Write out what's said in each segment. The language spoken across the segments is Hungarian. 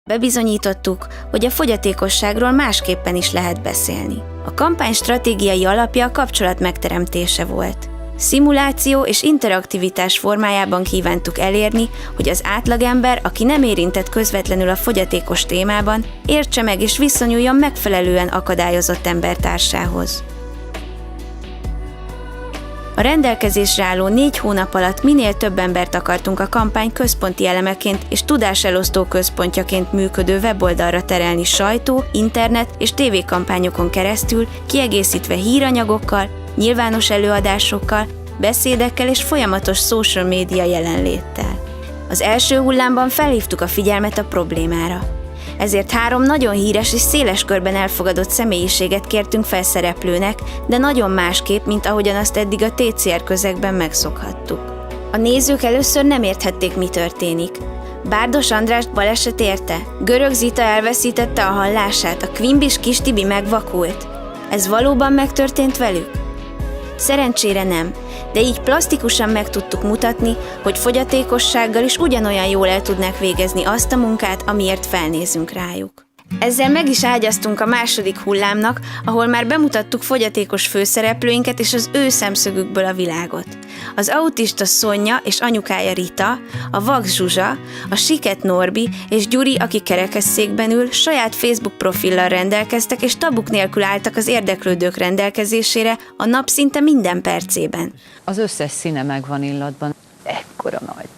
Bebizonyítottuk, hogy a fogyatékosságról másképpen is lehet beszélni. A kampány stratégiai alapja a kapcsolat megteremtése volt. Szimuláció és interaktivitás formájában kívántuk elérni, hogy az átlagember, aki nem érintett közvetlenül a fogyatékos témában, értse meg és viszonyuljon megfelelően akadályozott embertársához. A rendelkezésre álló 4 hónap alatt minél több embert akartunk a kampány központi elemeként és tudáselosztó központjaként működő weboldalra terelni sajtó, internet és tévékampányokon keresztül, kiegészítve híranyagokkal, nyilvános előadásokkal, beszédekkel és folyamatos social média jelenléttel. Az első hullámban felhívtuk a figyelmet a problémára. Ezért 3 nagyon híres és széles körben elfogadott személyiséget kértünk fel szereplőnek, de nagyon másképp, mint ahogyan azt eddig a TCR közegben megszokhattuk. A nézők először nem érthették, mi történik. Bárdos Andrást baleset érte? Görög Zita elveszítette a hallását? A Quimbis Kis Tibi megvakult? Ez valóban megtörtént velük? Szerencsére nem, de így plastikusan meg tudtuk mutatni, hogy fogyatékossággal is ugyanolyan jól el tudnák végezni azt a munkát, amiért felnézünk rájuk. Ezzel meg is ágyaztunk a második hullámnak, ahol már bemutattuk fogyatékos főszereplőinket és az ő szemszögükből a világot. Az autista Szonya és anyukája Rita, a vak Zsuzsa, a siket Norbi és Gyuri, aki kerekesszékben ül, saját Facebook profillal rendelkeztek és tabuk nélkül álltak az érdeklődők rendelkezésére a nap szinte minden percében. Az összes színe megvan illatban. Ekkora nagy.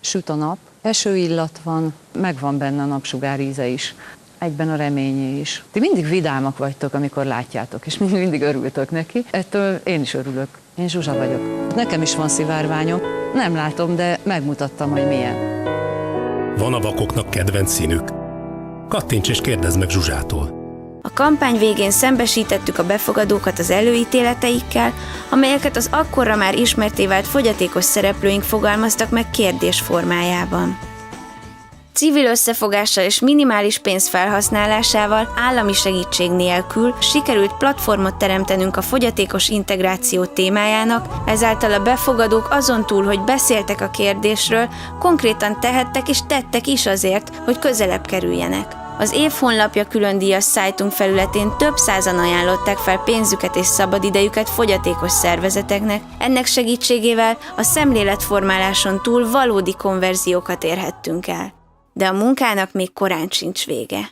Süt a nap, esőillat van, megvan benne a napsugár íze is. Egyben a reményé is. Ti mindig vidámak vagytok, amikor látjátok, és mindig örültök neki. Ettől én is örülök. Én Zsuzsa vagyok. Nekem is van szivárványom. Nem látom, de megmutattam, hogy milyen. Van a vakoknak kedvenc színük? Kattints és kérdezd meg Zsuzsától. A kampány végén szembesítettük a befogadókat az előítéleteikkel, amelyeket az akkorra már ismertté vált fogyatékos szereplőink fogalmaztak meg kérdés formájában. Civil összefogással és minimális pénz felhasználásával, állami segítség nélkül sikerült platformot teremtenünk a fogyatékos integráció témájának, ezáltal a befogadók azon túl, hogy beszéltek a kérdésről, konkrétan tehettek és tettek is azért, hogy közelebb kerüljenek. Az év honlapja különdíjas szájtunk felületén több százan ajánlották fel pénzüket és szabadidejüket fogyatékos szervezeteknek, ennek segítségével a szemléletformáláson túl valódi konverziókat érhettünk el. De a munkának még korán sincs vége.